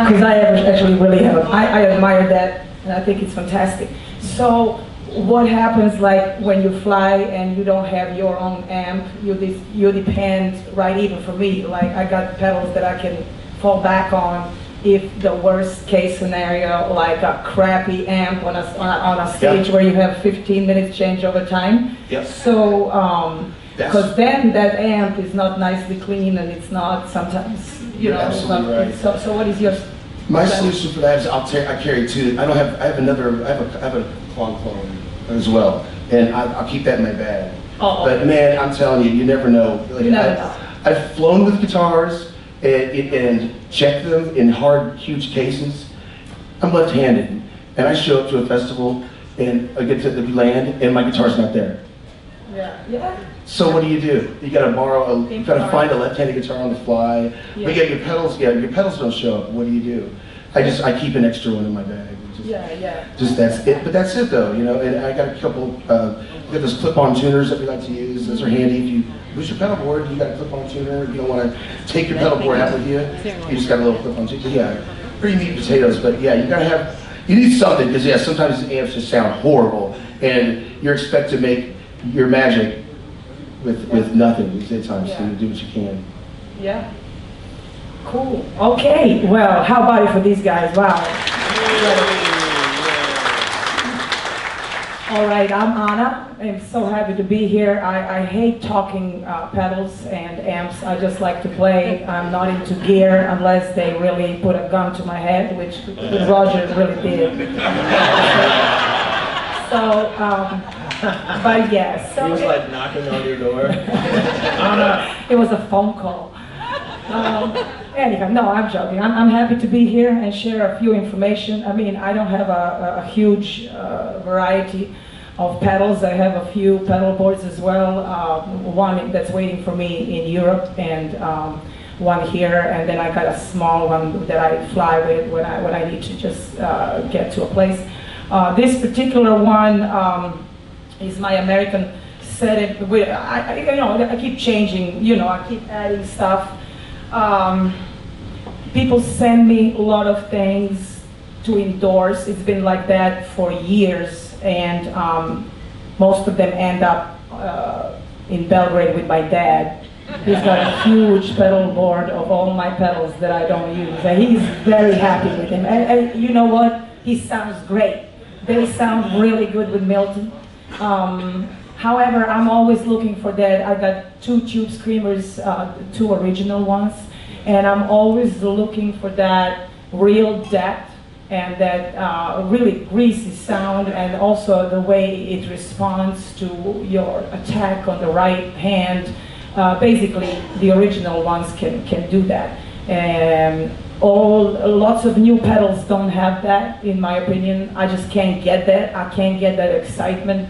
because I actually really have. I admire that, and I think it's fantastic. So, what happens like when you fly and you don't have your own amp? You depend, right? Even for me, like I got pedals that I can fall back on if the worst case scenario, like a crappy amp on a stage where you have 15 minutes changeover time. Yep. So, because then that amp is not nicely clean and it's not sometimes, you know. Absolutely right. So what is your? My solution for that is I carry two. I have a clone as well, and I'll keep that in my bag. But man, I'm telling you, you never know. Like, I've flown with guitars and checked them in hard, huge cases. I'm left-handed, and I show up to a festival, and I get to land, and my guitar's not there. Yeah. So what do? You gotta find a left-handed guitar on the fly. Yeah. But your pedals don't show up. What do? I keep an extra one in my bag. Just that's it. But that's it though, you know. And I got a couple. We got those clip-on tuners that we like to use. Those are handy if you lose your pedal board. You got a clip-on tuner. You don't want to take your pedal board out with you. You just got a little clip-on tuner. Yeah, pretty meat and potatoes. But yeah, you need something because sometimes the amps just sound horrible, and you're expected to make your magic with nothing at times. So you do what you can. Yeah. Cool. Okay. Well, how about it for these guys? Wow. All right. I'm Anna. I'm so happy to be here. I hate talking pedals and amps. I just like to play. I'm not into gear unless they really put a gun to my head, which Roger really did. But yes. He was like knocking on your door. It was a phone call. Anyhow, no, I'm joking. I'm happy to be here and share a few information. I mean, I don't have a huge variety of pedals. I have a few pedal boards as well. One that's waiting for me in Europe and one here, and then I got a small one that I fly with when I need to just get to a place. This particular one is my American set. I keep changing. I keep adding stuff. People send me a lot of things to endorse. It's been like that for years, and most of them end up in Belgrade with my dad. He's got a huge pedal board of all my pedals that I don't use, and he's very happy with them. And you know what? He sounds great. They sound really good with Milton. However, I'm always looking for that. I got 2 tube screamers, 2 original ones, and I'm always looking for that real depth and that really greasy sound, and also the way it responds to your attack on the right hand. Basically, the original ones can do that. And lots of new pedals don't have that, in my opinion. I just can't get that. I can't get that excitement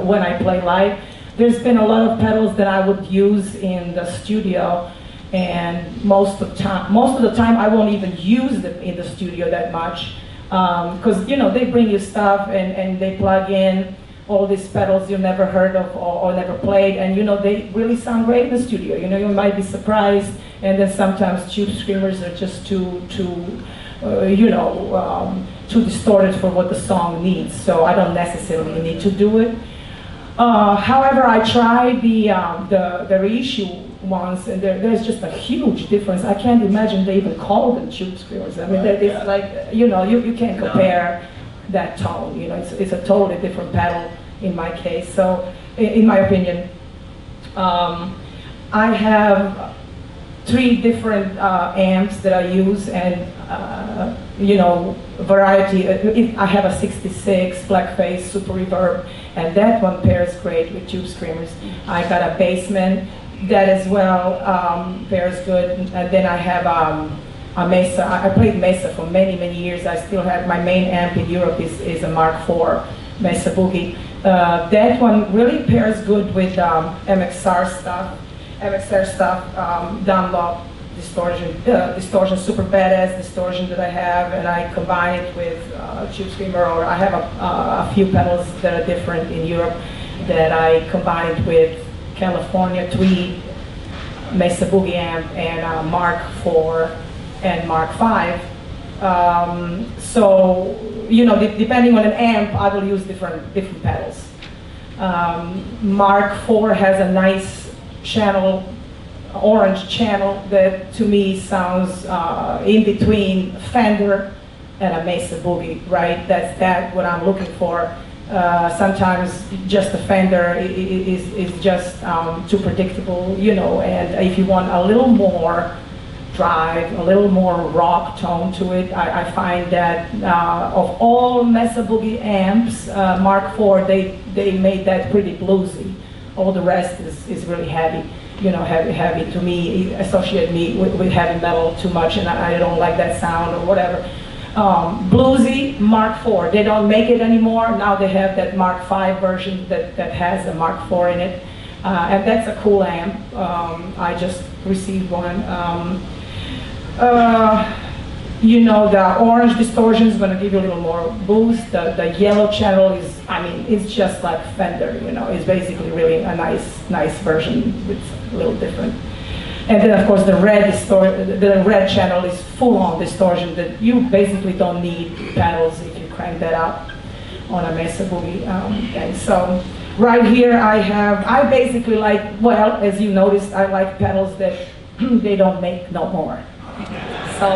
when I play live. There's been a lot of pedals that I would use in the studio, and most of the time I won't even use them in the studio that much, because they bring you stuff and they plug in all these pedals you never heard of or never played, and they really sound great in the studio. You might be surprised, and then sometimes tube screamers are just too distorted for what the song needs. So I don't necessarily need to do it. However, I tried the reissue ones, and there's just a huge difference. I can't imagine they even call them tube screamers. I mean, it's like you can't compare that tone. It's a totally different pedal in my case. So, in my opinion, I have 3 different amps that I use, and variety. I have a 66 blackface super reverb, and that one pairs great with tube screamers. I got a Bassman that as well pairs good, and then I have a Mesa. I played Mesa for many years. I still have my main amp in Europe is a Mark IV Mesa Boogie. That one really pairs good with MXR stuff. Dunlop distortion, super badass distortion that I have, and I combine it with tube screamer, or I have a few pedals that are different in Europe that I combine it with California Tweed, Mesa Boogie amp, and Mark IV and Mark V So, you know, depending on an amp, I will use different pedals. Mark IV has a nice channel, orange channel, that to me sounds in between Fender and a Mesa Boogie, right? That's what I'm looking for. Sometimes just the Fender is just too predictable, you know, and if you want a little more drive, a little more rock tone to it, I find that of all Mesa Boogie amps, Mark IV, they made that pretty bluesy. All the rest is really heavy, you know, heavy to me, associate me with heavy metal too much, and I don't like that sound or whatever. Bluesy, Mark IV. They don't make it anymore. Now they have that Mark V version that has a Mark IV in it. And that's a cool amp. I just received one. You know, the orange distortion is going to give you a little more boost. The yellow channel is, I mean, it's just like Fender, you know. It's basically really a nice version. It's a little different. And then, of course, the red channel is full-on distortion that you basically don't need pedals if you crank that up on a Mesa Boogie. And so, right here I basically like, well, as you noticed, I like pedals that they don't make no more. So,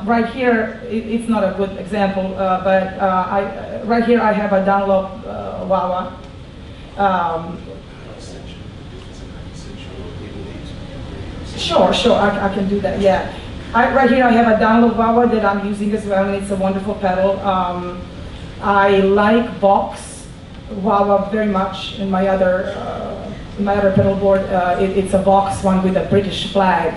right here, it's not a good example, but right here I have a Dunlop wah-wah. Sure, I can do that, yeah. Right here I have a Dunlop wah-wah that I'm using as well, and it's a wonderful pedal. I like Vox wah-wah very much in my other pedal board. It's a Vox one with a British flag,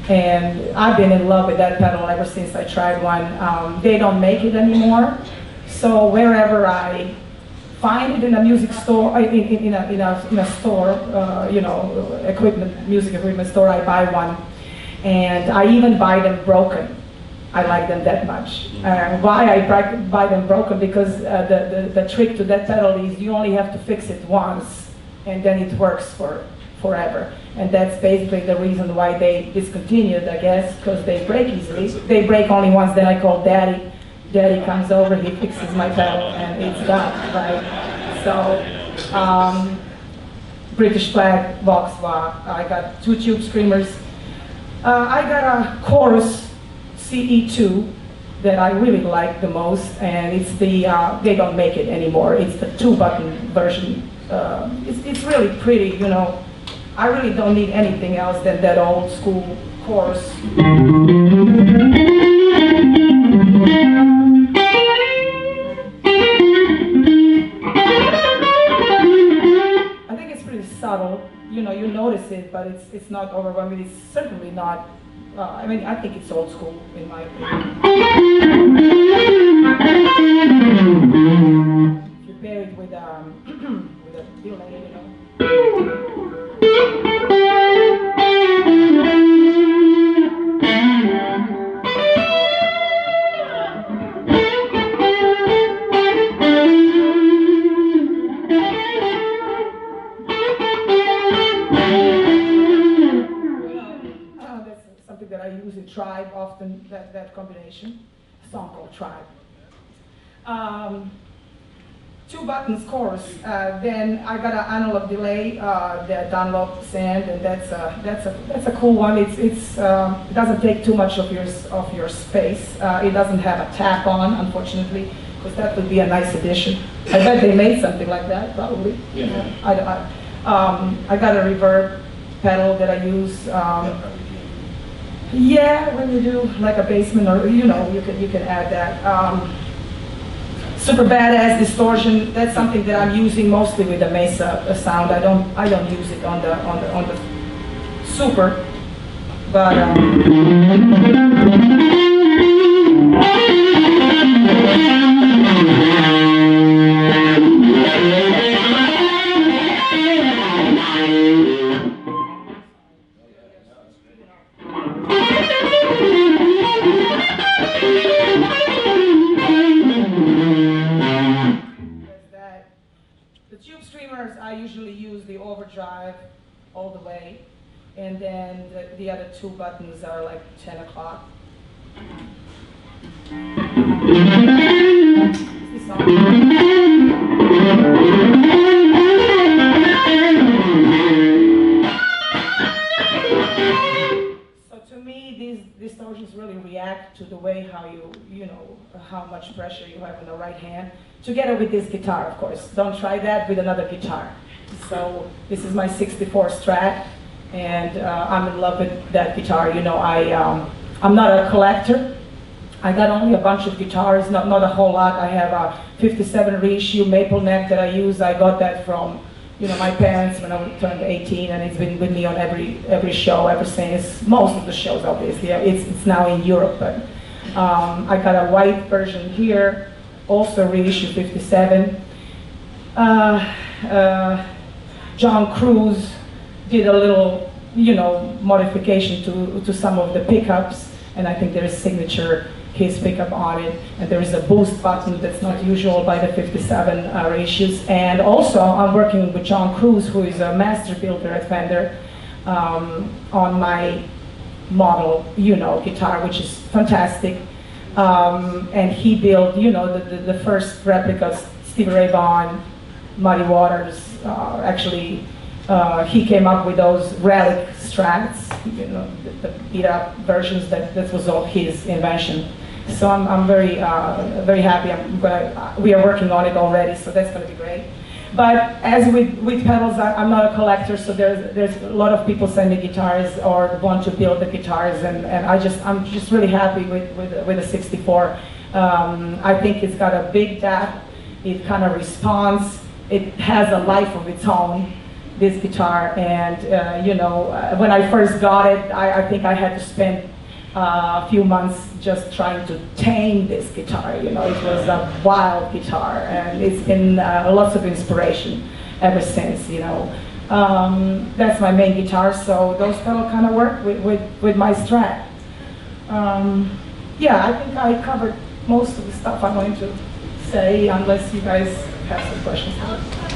and I've been in love with that pedal ever since I tried one. They don't make it anymore, so wherever I find it in a music store, in a store, you know, music equipment store, I buy one. And I even buy them broken. I like them that much. Why I buy them broken? Because the trick to that pedal is you only have to fix it once, and then it works forever. And that's basically the reason why they discontinued, I guess, because they break easily. They break only once, then I call Daddy. Daddy comes over, he fixes my pedal, and it's done, right? So, British flag, Vox wah. I got 2 tube screamers. I got a Chorus CE2 that I really like the most, and it's the, they don't make it anymore. It's the 2-button version. It's really pretty, you know. I really don't need anything else than that old school Chorus. Subtle, you know, you notice it, but it's not overwhelming. It's certainly not. I mean, I think it's old school in my opinion. If you pair it with a delay, you know. That I use in Tribe often, that combination, a song called Tribe. 2 buttons chorus. Then I got an analog delay, the Dunlop Sand, and that's a cool one. It doesn't take too much of your space. It doesn't have a tap on, unfortunately, because that would be a nice addition. I bet they made something like that, probably. Yeah. I got a reverb pedal that I use. Yeah, when you do like a basement, or you know, you can add that. Super badass distortion. That's something that I'm using mostly with the Mesa sound. I don't use it on the Super, but. I usually use the overdrive all the way, and then the other 2 buttons are like 10 o'clock. This So to me, these distortions really react to the way how you know, how much pressure you have on the right hand, together with this guitar, of course. Don't try that with another guitar. So this is my 64 Strat, and I'm in love with that guitar. You know, I'm not a collector. I got only a bunch of guitars, not a whole lot. I have a 57 reissue maple neck that I use. I got that from, you know, my parents when I turned 18, and it's been with me on every show ever since. Most of the shows, obviously. It's now in Europe, but I got a white version here, also reissue 57. John Cruz did a little, you know, modification to some of the pickups, and I think there is signature his pickup on it, and there is a boost button that's not usual by the 57 reissues. And also, I'm working with John Cruz, who is a master builder at Fender, on my model, you know, guitar, which is fantastic. And he built, you know, the first replicas, Stevie Ray Vaughan, Muddy Waters. Actually, he came up with those relic Strats, you know, the beat up versions. That was all his invention. So I'm very very happy. We are working on it already, so that's going to be great. But as with pedals, I'm not a collector, so there's a lot of people send me guitars or want to build the guitars, and I'm just really happy with the 64. I think it's got a big depth. It kind of responds. It has a life of its own, this guitar, and you know, when I first got it, I think I had to spend a few months just trying to tame this guitar. You know, it was a wild guitar, and it's been lots of inspiration ever since. You know, that's my main guitar, so those pedals kind of work with my Strat. Yeah, I think I covered most of the stuff I'm going to say, unless you guys have some questions.